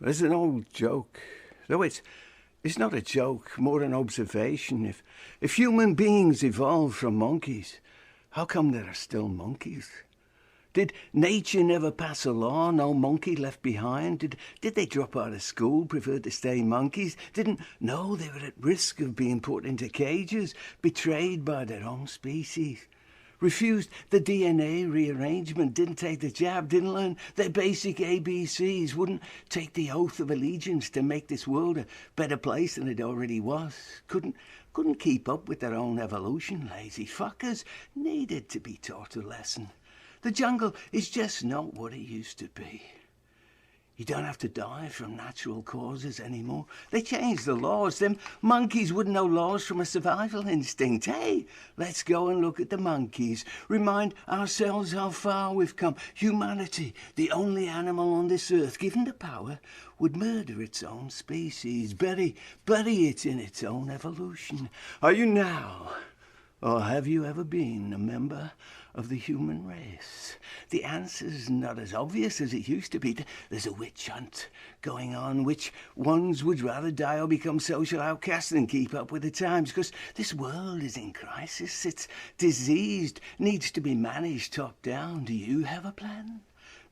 There's an old joke, though it's not a joke, more an observation. If human beings evolved from monkeys, how come there are still monkeys? Did nature never pass a law, no monkey left behind? Did they drop out of school, prefer to stay monkeys? Didn't know they were at risk of being put into cages, betrayed by their own species? Refused the DNA rearrangement, didn't take the jab, didn't learn their basic ABCs, wouldn't take the oath of allegiance to make this world a better place than it already was. Couldn't keep up with their own evolution. Lazy fuckers needed to be taught a lesson. The jungle is just not what it used to be. You don't have to die from natural causes anymore. They changed the laws. Them monkeys wouldn't know laws from a survival instinct. Hey, let's go and look at the monkeys. Remind ourselves how far we've come. Humanity, the only animal on this earth given the power, would murder its own species, bury it in its own evolution. Are you now, or have you ever been, a member of the human race? The answer's not as obvious as it used to be. There's a witch hunt going on. Which ones would rather die or become social outcasts than keep up with the times? Because this world is in crisis. It's diseased, needs to be managed top down. Do you have a plan?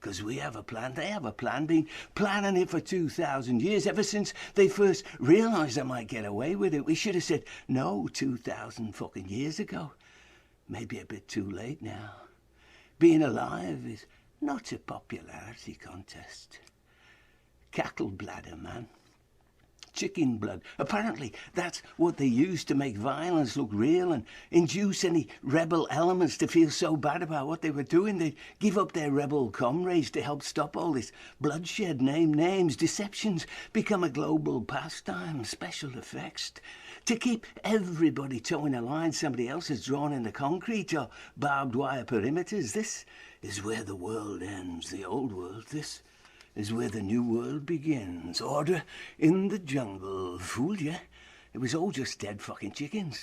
Because we have a plan, they have a plan, been planning it for 2,000 years, ever since they first realised they might get away with it. We should have said no 2,000 fucking years ago. Maybe a bit too late now. Being alive is not a popularity contest. Cattle bladder, man. Chicken blood. Apparently, that's what they use to make violence look real and induce any rebel elements to feel so bad about what they were doing. They'd give up their rebel comrades to help stop all this bloodshed. Name names, deceptions become a global pastime, special effects. To keep everybody towing a line somebody else has drawn in the concrete or barbed wire perimeters. This is where the world ends, the old world. This is where the new world begins. Order in the jungle. Fooled ya? It was all just dead fucking chickens.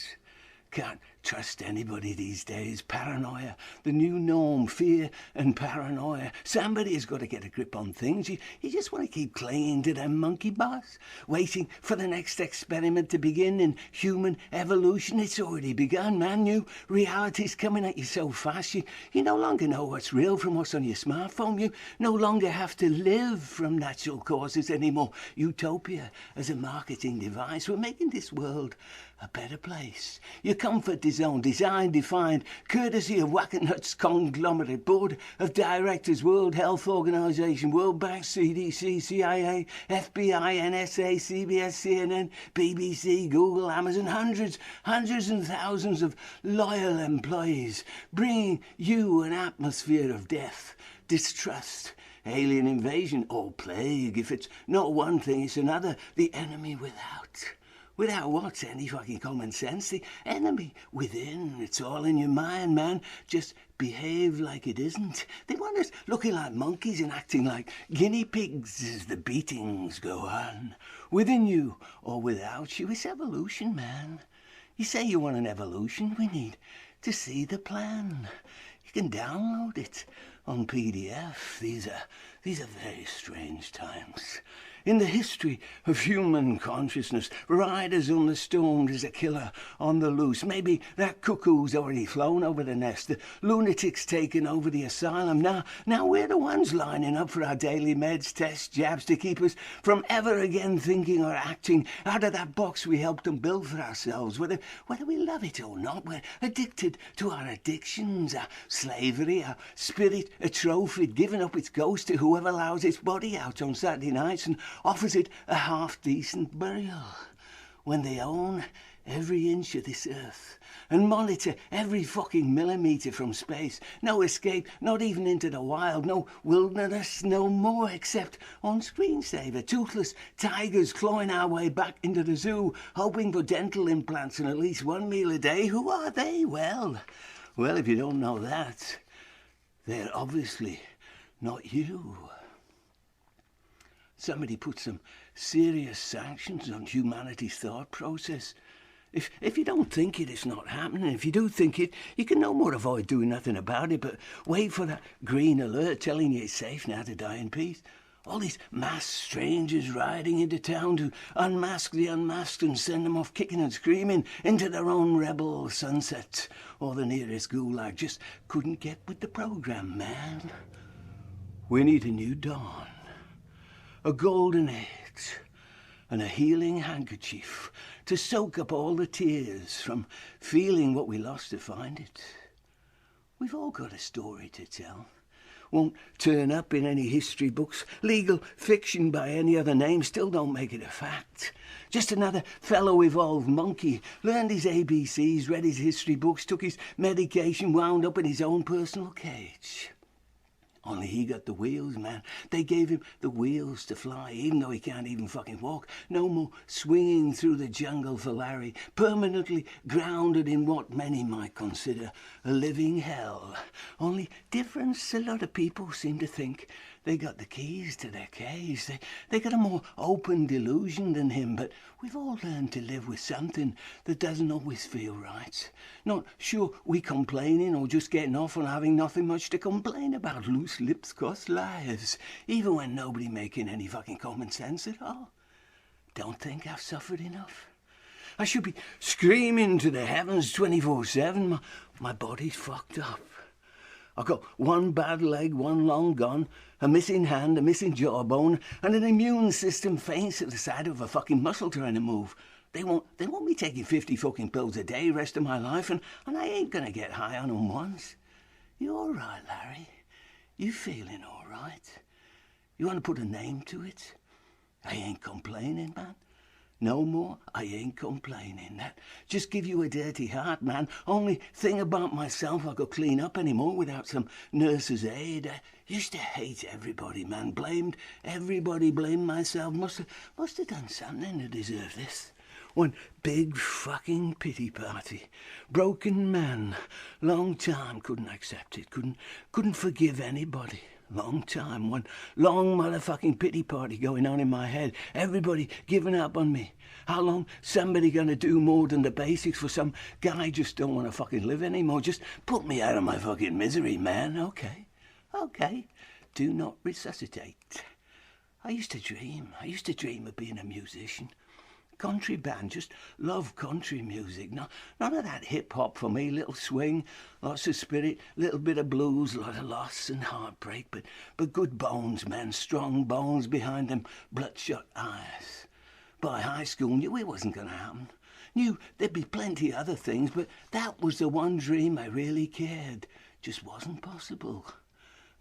Can't trust anybody these days. Paranoia, the new norm. Fear and paranoia. Somebody has got to get a grip on things. You just want to keep clinging to them monkey bars, waiting for the next experiment to begin in human evolution. It's already begun, man. New reality's coming at you so fast. You no longer know what's real from what's on your smartphone. You no longer have to live from natural causes anymore. Utopia as a marketing device. We're making this world a better place. Your comfort zone, designed, defined, courtesy of Wackenhut's conglomerate board of directors, World Health Organization, World Bank, CDC, CIA, FBI, NSA, CBS, CNN, BBC, Google, Amazon, hundreds and thousands of loyal employees, bringing you an atmosphere of death, distrust, alien invasion, or plague. If it's not one thing, it's another. The enemy without. Without what? Any fucking common sense? The enemy within. It's all in your mind, man. Just behave like it isn't. They want us looking like monkeys and acting like guinea pigs as the beatings go on. Within you or without you, it's evolution, man. You say you want an evolution, we need to see the plan. You can download it on PDF. These are very strange times. In the history of human consciousness, riders on the storm is a killer on the loose. Maybe that cuckoo's already flown over the nest. The lunatics taken over the asylum. Now we're the ones lining up for our daily meds, tests, jabs to keep us from ever again thinking or acting out of that box we helped them build for ourselves. Whether we love it or not, we're addicted to our addictions, our slavery, our spirit atrophied, giving up its ghost to whoever allows its body out on Saturday nights and offers it a half-decent burial. When they own every inch of this earth and monitor every fucking millimetre from space. No escape, not even into the wild, no wilderness, no more, except on screensaver. Toothless tigers clawing our way back into the zoo, hoping for dental implants and at least one meal a day. Who are they? Well, if you don't know that, they're obviously not you. Somebody put some serious sanctions on humanity's thought process. If you don't think it, it's not happening. If you do think it, you can no more avoid doing nothing about it, but wait for that green alert telling you it's safe now to die in peace. All these masked strangers riding into town to unmask the unmasked and send them off kicking and screaming into their own rebel sunsets or the nearest gulag. Just couldn't get with the program, man. We need a new dawn, a golden age, and a healing handkerchief to soak up all the tears from feeling what we lost to find it. We've all got a story to tell. Won't turn up in any history books. Legal fiction by any other name still don't make it a fact. Just another fellow evolved monkey, learned his ABCs, read his history books, took his medication, wound up in his own personal cage. Only he got the wheels, man. They gave him the wheels to fly, even though he can't even fucking walk. No more swinging through the jungle for Larry, permanently grounded in what many might consider a living hell. Only difference, a lot of people seem to think they got the keys to their cage. They got a more open delusion than him, but we've all learned to live with something that doesn't always feel right. Not sure we complaining or just getting off on having nothing much to complain about. Loose lips cross lives, even when nobody making any fucking common sense at all. Don't think I've suffered enough. I should be screaming to the heavens 24/7. My body's fucked up. I've got one bad leg, one long gone, a missing hand, a missing jawbone, and an immune system faints at the sight of a fucking muscle trying to move. They want me taking 50 fucking pills a day rest of my life, and I ain't gonna get high on them once. You all right, Larry? You feeling all right? You want to put a name to it? I ain't complaining, man. No more, I ain't complaining. That just give you a dirty heart, man. Only thing about myself I could clean up anymore without some nurse's aid. I used to hate everybody, man. Blamed everybody, blamed myself. Must have done something to deserve this. One big fucking pity party. Broken man. Long time couldn't accept it. Couldn't forgive anybody. Long time, one long motherfucking pity party going on in my head. Everybody giving up on me. How long somebody gonna do more than the basics for some guy just don't want to fucking live anymore? Just put me out of my fucking misery, man. Okay. Do not resuscitate. I used to dream of being a musician. Country band, just love country music. None of that hip-hop for me. Little swing, lots of spirit, little bit of blues, a lot of loss and heartbreak, but good bones, man, strong bones behind them bloodshot eyes. By high school, knew it wasn't going to happen. Knew there'd be plenty of other things, but that was the one dream I really cared. Just wasn't possible.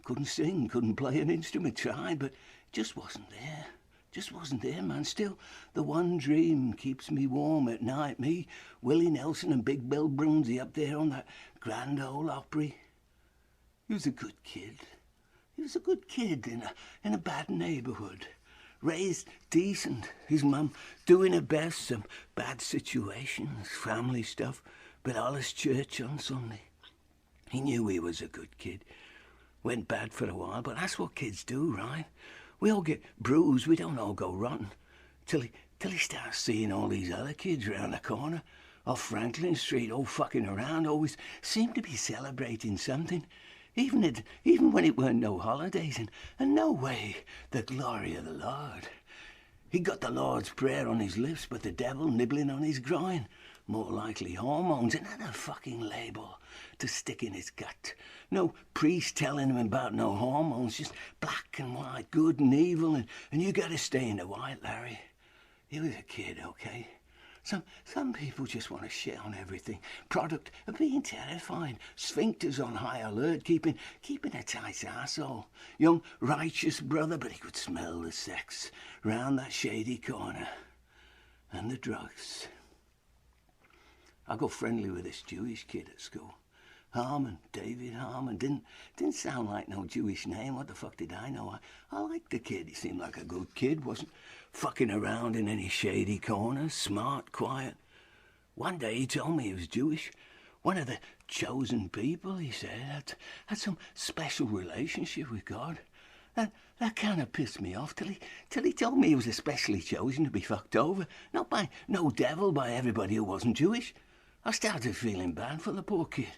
Couldn't sing, couldn't play an instrument, tried, but just wasn't there. Just wasn't there, man. Still, the one dream keeps me warm at night. Me, Willie Nelson and Big Bill Brunsey up there on that grand old Opry. He was a good kid. He was a good kid in a bad neighbourhood. Raised decent. His mum doing her best. Some bad situations, family stuff, but all his church on Sunday. He knew he was a good kid. Went bad for a while, but that's what kids do, right? We all get bruised, we don't all go rotten. Till he starts seeing all these other kids round the corner, off Franklin Street, all fucking around, always seem to be celebrating something. Even when it weren't no holidays, and no way the glory of the Lord. He got the Lord's Prayer on his lips, but the devil nibbling on his groin. More likely hormones, another fucking label to stick in his gut. No priest telling him about no hormones, just black and white, good and evil, and you gotta stay in the white, Larry. He was a kid, okay? Some people just want to shit on everything. Product of being terrified. Sphincters on high alert, keeping a tight arsehole. Young righteous brother, but he could smell the sex round that shady corner. And the drugs. I got friendly with this Jewish kid at school. Harmon, David Harmon. Didn't sound like no Jewish name. What the fuck did I know? I liked the kid. He seemed like a good kid. Wasn't fucking around in any shady corners. Smart, quiet. One day he told me he was Jewish. One of the chosen people, he said. Had some special relationship with God. That kind of pissed me off till he told me he was especially chosen to be fucked over. Not by no devil, by everybody who wasn't Jewish. I started feeling bad for the poor kid.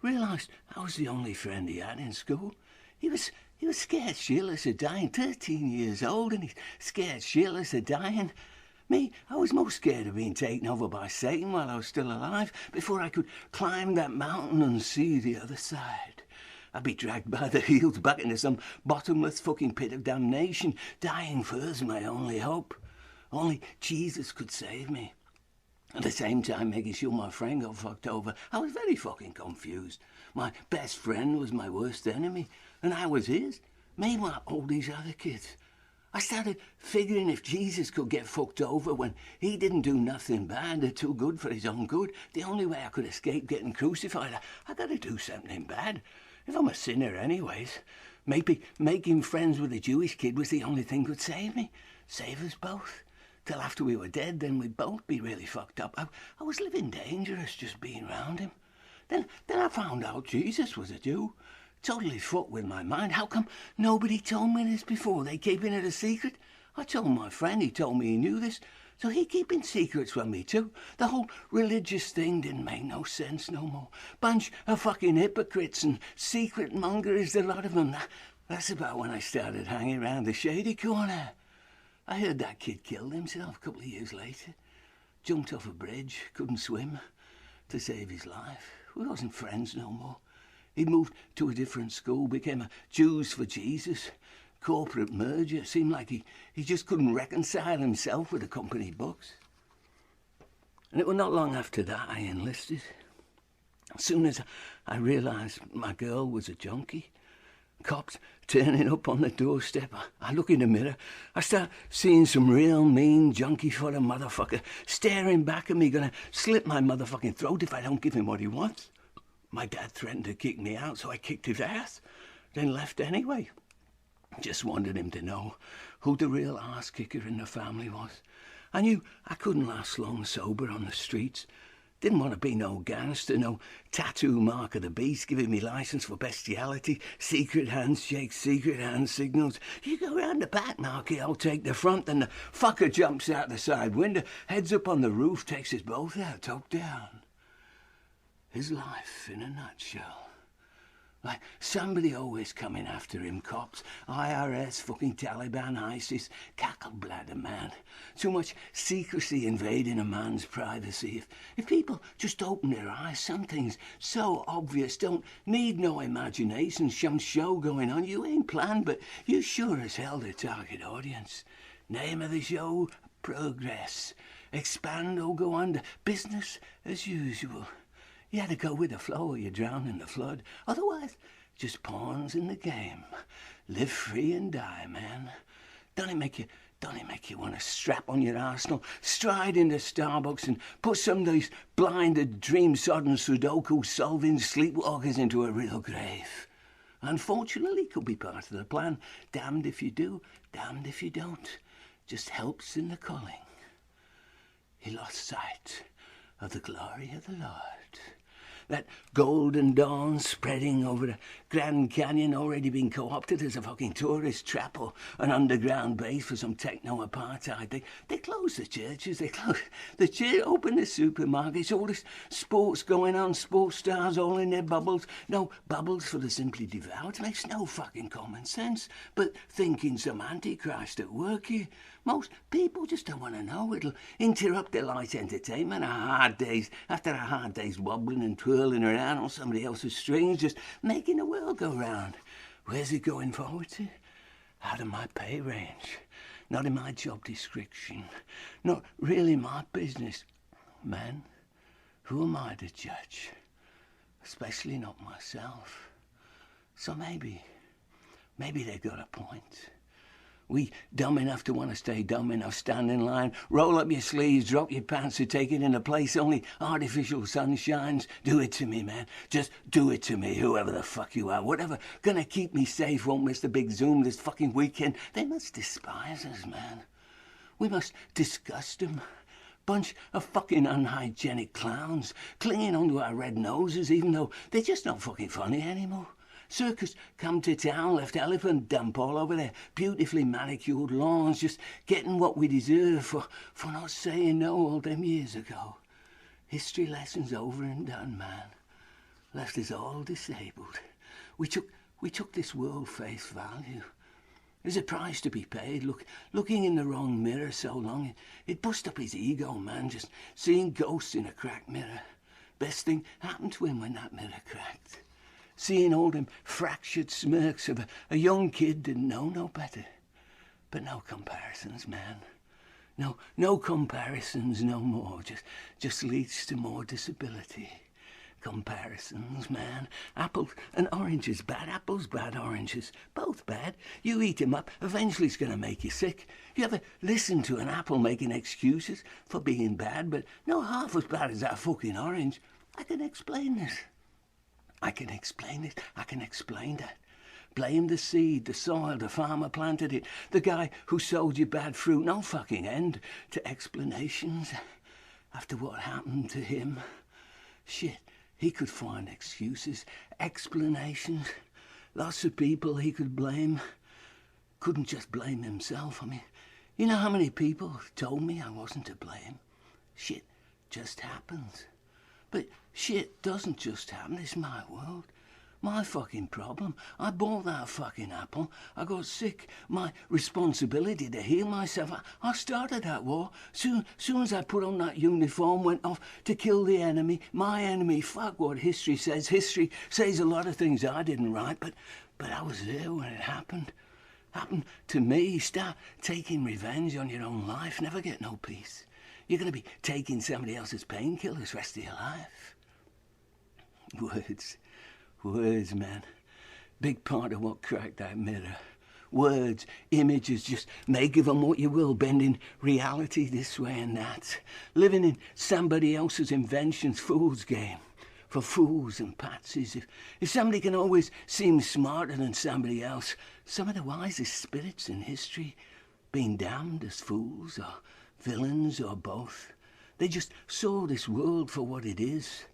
Realised I was the only friend he had in school. He was He was scared shitless of dying, 13 years old, and he's scared shitless of dying. Me, I was most scared of being taken over by Satan while I was still alive, before I could climb that mountain and see the other side. I'd be dragged by the heels back into some bottomless fucking pit of damnation. Dying first, my only hope. Only Jesus could save me. At the same time, making sure my friend got fucked over, I was very fucking confused. My best friend was my worst enemy, and I was his. Meanwhile, all these other kids. I started figuring if Jesus could get fucked over when he didn't do nothing bad, they're too good for his own good. The only way I could escape getting crucified, I gotta do something bad. If I'm a sinner anyways, maybe making friends with a Jewish kid was the only thing could save me. Save us both. Till after we were dead, then we'd both be really fucked up. I was living dangerous just being around him. Then I found out Jesus was a Jew. Totally fucked with my mind. How come nobody told me this before? They keeping it a secret? I told my friend, he told me he knew this. So he keeping secrets from me too. The whole religious thing didn't make no sense no more. Bunch of fucking hypocrites and secret mongers, a lot of them. That's about when I started hanging around the shady corner. I heard that kid killed himself a couple of years later. Jumped off a bridge, couldn't swim, to save his life. We wasn't friends no more. He moved to a different school, became a Jews for Jesus. Corporate merger. Seemed like he just couldn't reconcile himself with the company books. And it was not long after that I enlisted. As soon as I realised my girl was a junkie, cops turning up on the doorstep, I look in the mirror, I start seeing some real mean junkie for a motherfucker staring back at me, gonna slit my motherfucking throat if I don't give him what he wants. My dad threatened to kick me out, so I kicked his ass, then left anyway. Just wanted him to know who the real ass kicker in the family was. I knew I couldn't last long sober on the streets. Didn't want to be no gangster, no tattoo mark of the beast giving me license for bestiality, secret handshakes, secret hand signals. You go round the back, Marky, I'll take the front. Then the fucker jumps out the side window, heads up on the roof, takes us both out, top down. His life in a nutshell. Like somebody always coming after him, cops, IRS, fucking Taliban, ISIS, cackle bladder, man. Too much secrecy invading a man's privacy. If people just open their eyes, some things so obvious don't need no imagination, some show going on. You ain't planned, but you sure as hell the target audience. Name of the show, Progress. Expand or go under, business as usual. You had to go with the flow or you drown in the flood. Otherwise, just pawns in the game. Live free and die, man. Don't it make you want to strap on your arsenal, stride into Starbucks and put some of these blinded, dream-sodden Sudoku-solving sleepwalkers into a real grave? Unfortunately, could be part of the plan. Damned if you do, damned if you don't. Just helps in the calling. He lost sight of the glory of the Lord. That golden dawn spreading over the Grand Canyon, already been co-opted as a fucking tourist trap or an underground base for some techno-apartheid. They closed the churches, they closed the church, opened the supermarkets, all this sports going on, sports stars all in their bubbles. No bubbles for the simply devout. It makes no fucking common sense. But thinking some antichrist at work here. Most people just don't want to know. It'll interrupt their light entertainment. After a hard day's wobbling and twirling around on somebody else's strings, just making the world go round. Where's it going forward to? Out of my pay range. Not in my job description. Not really my business. Man, who am I to judge? Especially not myself. So maybe they've got a point. We dumb enough to want to stay dumb enough, stand in line, roll up your sleeves, drop your pants to take it in a place only artificial sun shines. Do it to me, man. Just do it to me, whoever the fuck you are. Whatever gonna keep me safe won't miss the big Zoom this fucking weekend. They must despise us, man. We must disgust them. Bunch of fucking unhygienic clowns clinging onto our red noses even though they're just not fucking funny anymore. Circus come to town, left elephant dump all over their beautifully manicured lawns, just getting what we deserve for not saying no all them years ago. History lessons over and done, man. Left us all disabled. We took We took this world face value. There's a price to be paid. Looking in the wrong mirror so long, it bust up his ego, man, just seeing ghosts in a cracked mirror. Best thing happened to him when that mirror cracked. Seeing all them fractured smirks of a young kid didn't know no better. But no comparisons, man. No comparisons no more. Just leads to more disability. Comparisons, man. Apples and oranges bad. Apples bad, oranges both bad. You eat them up, eventually it's going to make you sick. You ever listen to an apple making excuses for being bad, but no half as bad as that fucking orange? I can explain this. I can explain it. I can explain that. Blame the seed, the soil, the farmer planted it, the guy who sold you bad fruit. No fucking end to explanations after what happened to him. Shit, he could find excuses, explanations. Lots of people he could blame. Couldn't just blame himself. I mean, you know how many people told me I wasn't to blame? Shit just happens. But shit doesn't just happen. It's my world. My fucking problem. I bought that fucking apple. I got sick. My responsibility to heal myself. I started that war. Soon as I put on that uniform, went off to kill the enemy. My enemy. Fuck what history says. History says a lot of things I didn't write, but I was there when it happened. Happened to me. Start taking revenge on your own life. Never get no peace. You're going to be taking somebody else's painkillers the rest of your life. Words, man. Big part of what cracked that mirror. Words, images, just make of them what you will, bending reality this way and that. Living in somebody else's inventions, fool's game. For fools and patsies. If somebody can always seem smarter than somebody else, some of the wisest spirits in history been damned as fools or villains or both. They just saw this world for what it is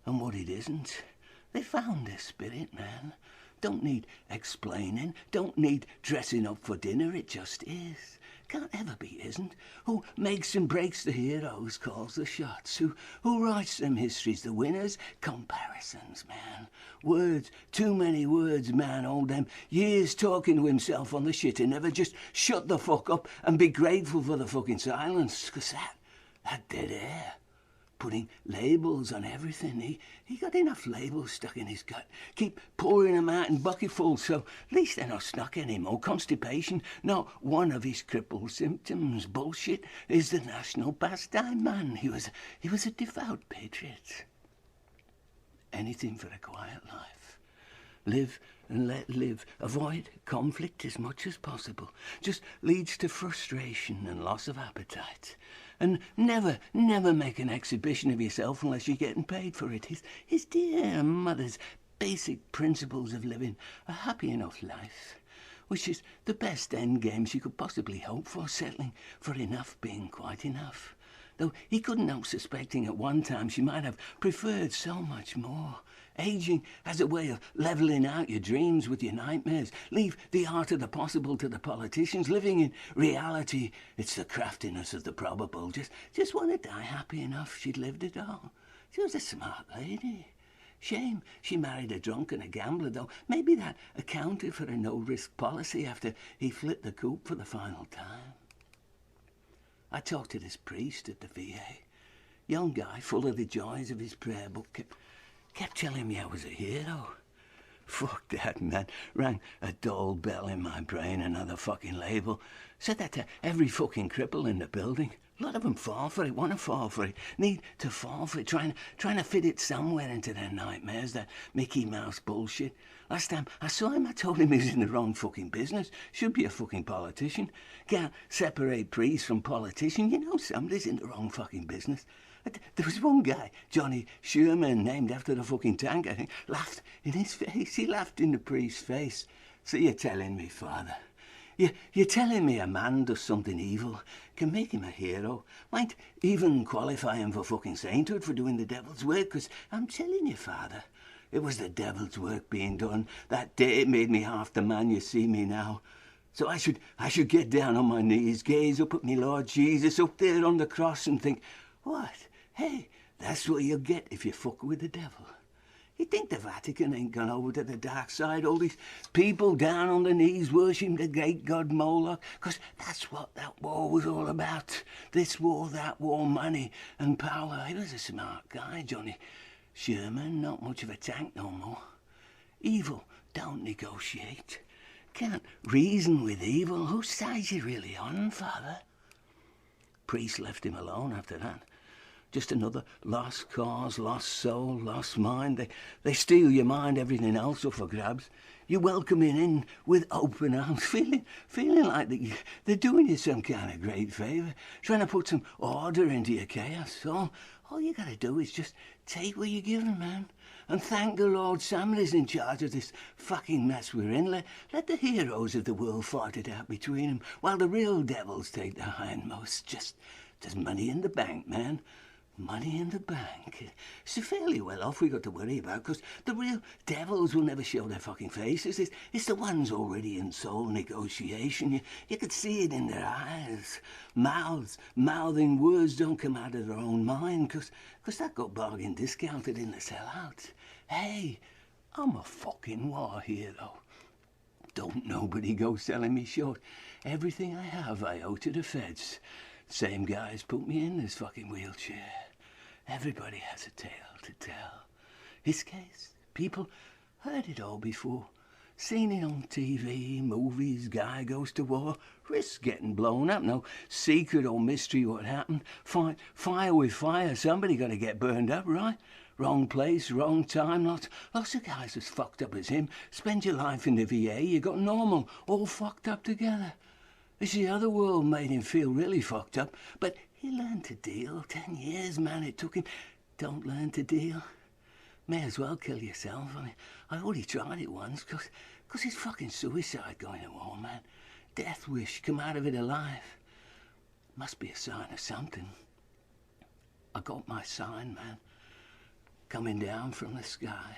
and what it isn't. They found their spirit, man. Don't need explaining, don't need dressing up for dinner, it just is. Can't ever be isn't. Who makes and breaks the heroes, calls the shots. Who writes them histories, the winners? Comparisons, man. Words, too many words, man. All them years talking to himself on the shit and never just shut the fuck up and be grateful for the fucking silence. 'Cause that dead air. Putting labels on everything. He got enough labels stuck in his gut. Keep pouring them out in bucketfuls, so at least they're not stuck anymore. Constipation, not one of his crippled symptoms. Bullshit is the national pastime, man. He was a devout patriot. Anything for a quiet life. Live and let live. Avoid conflict as much as possible. Just leads to frustration and loss of appetite. And never make an exhibition of yourself unless you're getting paid for it. His dear mother's basic principles of living a happy enough life, which is the best end game she could possibly hope for, settling for enough being quite enough. Though he couldn't help suspecting at one time she might have preferred so much more. Aging has a way of levelling out your dreams with your nightmares. Leave the art of the possible to the politicians. Living in reality, it's the craftiness of the probable. Just want to die happy enough she'd lived it all. She was a smart lady. Shame she married a drunk and a gambler, though. Maybe that accounted for her no-risk policy after he flipped the coop for the final time. I talked to this priest at the VA. Young guy, full of the joys of his prayer book, kept telling me I was a hero. Fuck that, man. Rang a dull bell in my brain, another fucking label. Said that to every fucking cripple in the building. A lot of them fall for it, want to fall for it, need to fall for it, trying to fit it somewhere into their nightmares, that Mickey Mouse bullshit. Last time I saw him, I told him he was in the wrong fucking business. Should be a fucking politician. Can't separate priest from politician. You know somebody's in the wrong fucking business. There was one guy, Johnny Sherman, named after the fucking tank, I think, laughed in his face. He laughed in the priest's face. So you're telling me, Father, you're telling me a man does something evil can make him a hero, might even qualify him for fucking sainthood for doing the devil's work? 'Cause I'm telling you, Father, it was the devil's work being done. That day it made me half the man you see me now. So I should get down on my knees, gaze up at me Lord Jesus up there on the cross and think, what? Hey, that's what you'll get if you fuck with the devil. You think the Vatican ain't gone over to the dark side? All these people down on their knees worshipping the great god Moloch? Because that's what that war was all about. This war, that war, money and power. He was a smart guy, Johnny Sherman. Not much of a tank no more. Evil don't negotiate. Can't reason with evil. Whose side's you really on, Father? Priest left him alone after that. Just another lost cause, lost soul, lost mind. They steal your mind, everything else up for grabs. You welcome it in with open arms, feeling like they're doing you some kind of great favour, trying to put some order into your chaos. All you got to do is just take what you're given, man, and thank the Lord Somebody's in charge of this fucking mess we're in. Let the heroes of the world fight it out between them, while the real devils take the hindmost. Just there's money in the bank, man. Money in the bank. It's fairly well off we got to worry about, because the real devils will never show their fucking faces. It's the ones already in soul negotiation. You could see it in their eyes. Mouthing words don't come out of their own mind, because that got bargain discounted in the sellout. Hey, I'm a fucking war hero. Don't nobody go selling me short. Everything I have I owe to the feds. Same guys put me in this fucking wheelchair. Everybody has a tale to tell. His case, people heard it all before. Seen it on TV, movies, guy goes to war, risks getting blown up, no secret or mystery what happened. Fire with fire, somebody got to get burned up, right? Wrong place, wrong time, lots of guys as fucked up as him. Spend your life in the VA, you got normal, all fucked up together. It's the other world made him feel really fucked up, but he learned to deal. 10 years, man, it took him. Don't learn to deal. May as well kill yourself. I already tried it once, because it's fucking suicide going to war, man. Death wish, come out of it alive. Must be a sign of something. I got my sign, man, coming down from the sky.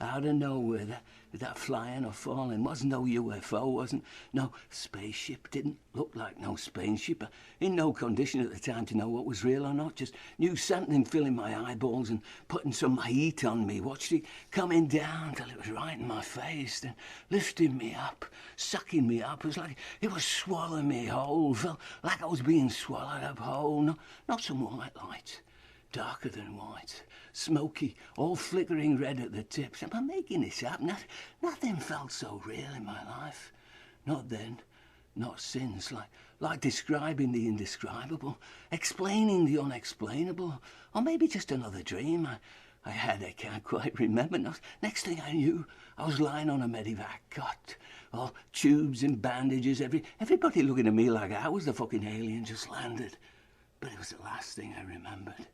Out of nowhere, that flying or falling wasn't no UFO, wasn't no spaceship, didn't look like no spaceship. In no condition at the time to know what was real or not, just knew something filling my eyeballs and putting some heat on me. Watched it coming down till it was right in my face, then lifting me up, sucking me up. It was like it was swallowing me whole, felt like I was being swallowed up whole. Not some white light, darker than white. Smoky, all flickering red at the tips. Am I making this up? Nothing felt so real in my life. Not then, not since. Like describing the indescribable, explaining the unexplainable. Or maybe just another dream I had, I can't quite remember. Next thing I knew, I was lying on a medevac cot. All tubes and bandages, everybody looking at me like I was the fucking alien just landed. But it was the last thing I remembered.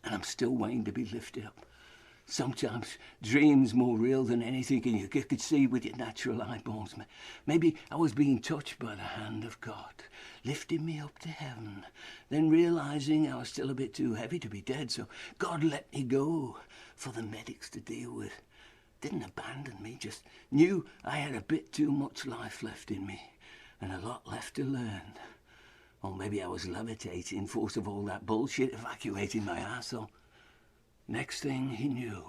And I'm still waiting to be lifted up. Sometimes dreams more real than anything you could see with your natural eyeballs. Maybe I was being touched by the hand of God, lifting me up to heaven, then realizing I was still a bit too heavy to be dead, so God let me go for the medics to deal with. Didn't abandon me, just knew I had a bit too much life left in me and a lot left to learn. Or maybe I was levitating, force of all that bullshit evacuating my arsehole. Next thing he knew,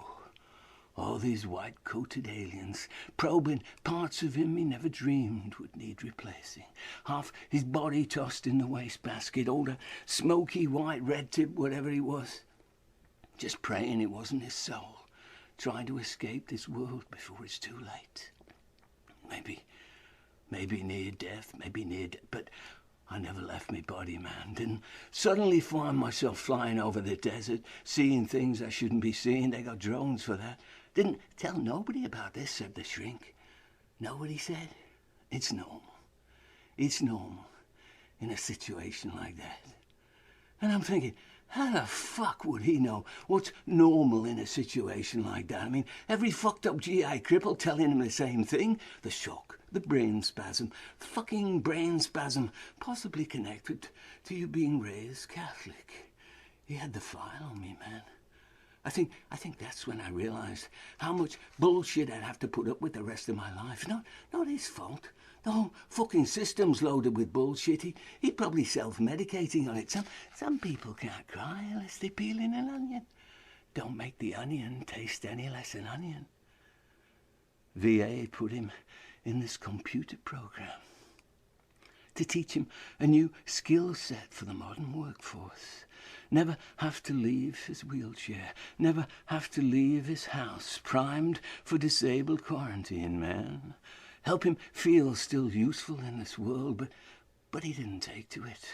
all these white-coated aliens probing parts of him he never dreamed would need replacing. Half his body tossed in the wastebasket, all that smoky white red tip, whatever he was. Just praying it wasn't his soul, trying to escape this world before it's too late. Maybe near death, but I never left my body, man. Didn't suddenly find myself flying over the desert, seeing things I shouldn't be seeing. They got drones for that. Didn't tell nobody about this except the shrink. Nobody said. It's normal. It's normal in a situation like that. And I'm thinking, how the fuck would he know what's normal in a situation like that? I mean, every fucked up GI cripple telling him the same thing. The shock, the brain spasm, fucking brain spasm, possibly connected to you being raised Catholic. He had the file on me, man. I think that's when I realized how much bullshit I'd have to put up with the rest of my life. Not his fault. The whole fucking system's loaded with bullshit. He'd probably self-medicating on it. Some people can't cry unless they're peeling an onion. don't make the onion taste any less an onion. VA put him in this computer program to teach him a new skill set for the modern workforce. Never have to leave his wheelchair, never have to leave his house, primed for disabled quarantine, man. Help him feel still useful in this world, but he didn't take to it.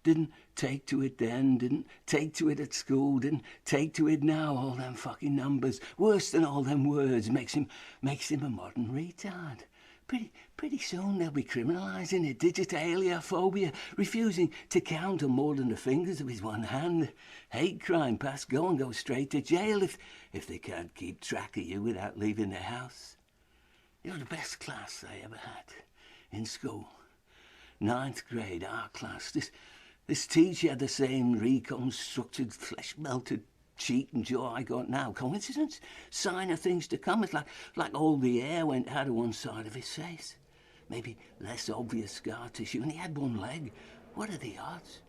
Didn't take to it then, didn't take to it at school, didn't take to it now. All them fucking numbers, worse than all them words, makes him a modern retard. Pretty soon they'll be criminalising it, digitaliaphobia, refusing to count on more than the fingers of his one hand. Hate crime, pass go and go straight to jail if they can't keep track of you without leaving their house. It was the best class I ever had in school. 9th grade art class. This teacher had the same reconstructed, flesh-melted cheek and jaw I got now. Coincidence? Sign of things to come. It's like all the air went out of one side of his face. Maybe less obvious scar tissue, and he had one leg. What are the odds?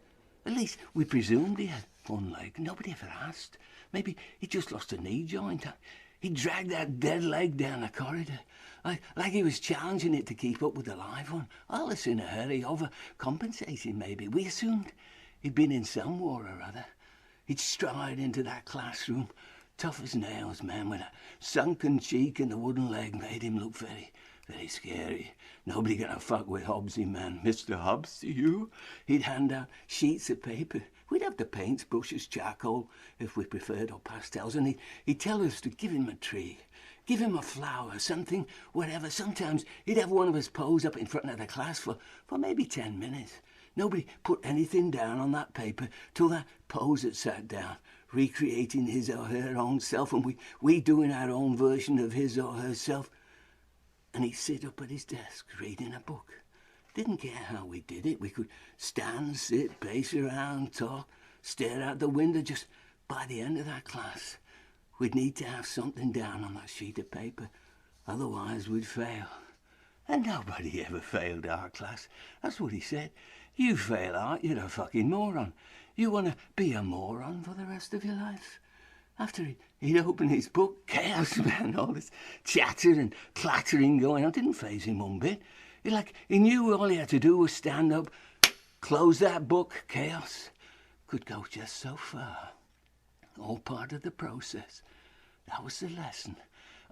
At least we presumed he had one leg. Nobody ever asked. Maybe he just lost a knee joint. He dragged that dead leg down the corridor, like he was challenging it to keep up with the live one. All this in a hurry, overcompensating maybe. We assumed he'd been in some war or other. He'd stride into that classroom, tough as nails, man, with a sunken cheek and a wooden leg made him look very, very scary. Nobody gonna fuck with Hobbsy, man. Mr. Hobbs, you? He'd hand out sheets of paper. We'd have the paints, brushes, charcoal, if we preferred, or pastels, and he'd tell us to give him a tree, give him a flower, something, whatever. Sometimes he'd have one of us pose up in front of the class for maybe 10 minutes. Nobody put anything down on that paper till that pose had sat down, recreating his or her own self, and we doing our own version of his or herself. And he'd sit up at his desk reading a book. Didn't care how we did it. We could stand, sit, pace around, talk, stare out the window. Just by the end of that class, we'd need to have something down on that sheet of paper. Otherwise, we'd fail. And nobody ever failed our class. That's what he said. You fail art, you're a fucking moron. You want to be a moron for the rest of your life? After he'd opened his book, chaos, man, all this chatter and clattering going on didn't faze him one bit. He knew all he had to do was stand up, close that book. Chaos could go just so far. All part of the process. That was the lesson.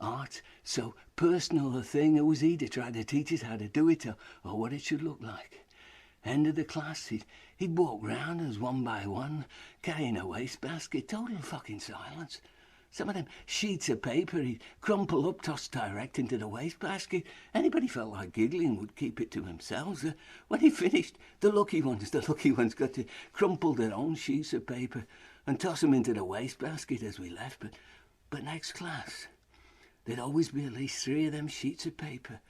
Art, so personal a thing, it was he to try to teach us how to do it or what it should look like. End of the class, he'd walk round us one by one, carrying a wastebasket, total fucking silence. Some of them sheets of paper he'd crumple up, toss direct into the wastebasket. Anybody felt like giggling would keep it to themselves. When he finished, the lucky ones got to crumple their own sheets of paper and toss them into the wastebasket as we left. But next class, there'd always be at least 3 of them sheets of paper,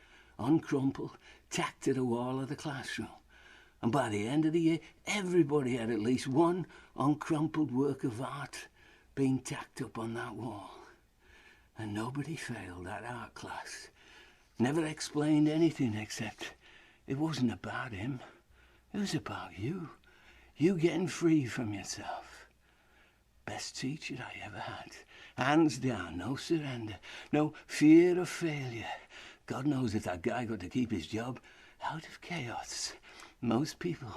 uncrumpled, tacked to the wall of the classroom. And by the end of the year, everybody had at least one uncrumpled work of art being tacked up on that wall. And nobody failed that art class. Never explained anything except it wasn't about him. It was about you. You getting free from yourself. Best teacher I ever had. Hands down, no surrender, no fear of failure. God knows if that guy got to keep his job out of chaos. Most people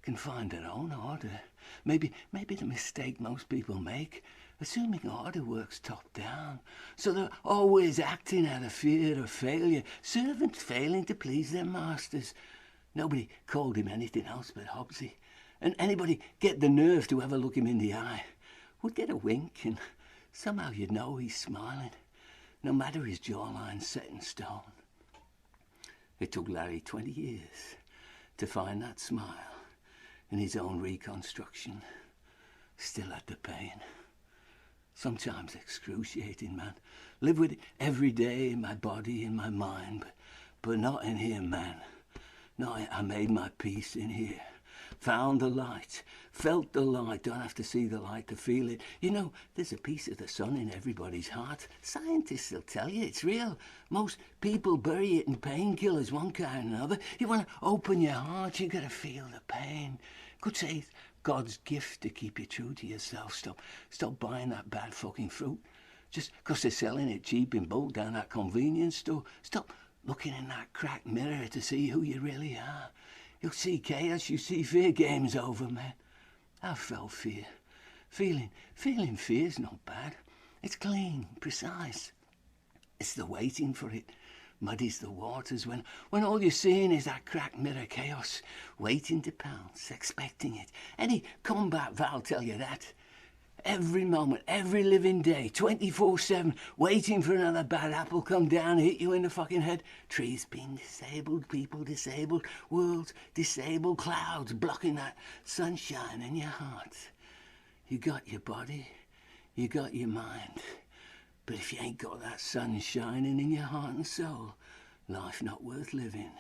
can find their own order. Maybe the mistake most people make, assuming order works top down. So they're always acting out of fear of failure, servants failing to please their masters. Nobody called him anything else but Hobbsy. And anybody get the nerve to ever look him in the eye would get a wink, and somehow you'd know he's smiling, no matter his jawline set in stone. It took Larry 20 years to find that smile in his own reconstruction. Still had the pain. Sometimes excruciating, man. Live with it every day in my body, in my mind, but not in here, man. No, I made my peace in here. found the light, felt the light. Don't have to see the light to feel it. You know, there's a piece of the sun in everybody's heart. Scientists will tell you it's real. Most people bury it in painkillers, one kind or another. You want to open your heart, you got to feel the pain. Could say it's God's gift to keep you true to yourself. Stop buying that bad fucking fruit just because they're selling it cheap in bulk down that convenience store. Stop looking in that cracked mirror to see who you really are. You'll see chaos, you see fear. Game's over, man. I've felt fear. Feeling fear's not bad. It's clean, precise. It's the waiting for it muddies the waters when all you're seeing is that cracked mirror chaos, waiting to pounce, expecting it. Any combat val tell you that. Every moment, every living day, 24/7, waiting for another bad apple come down, hit you in the fucking head. Trees being disabled, people disabled, worlds disabled, clouds blocking that sunshine in your heart. You got your body, you got your mind, but if you ain't got that sun shining in your heart and soul, life not worth living.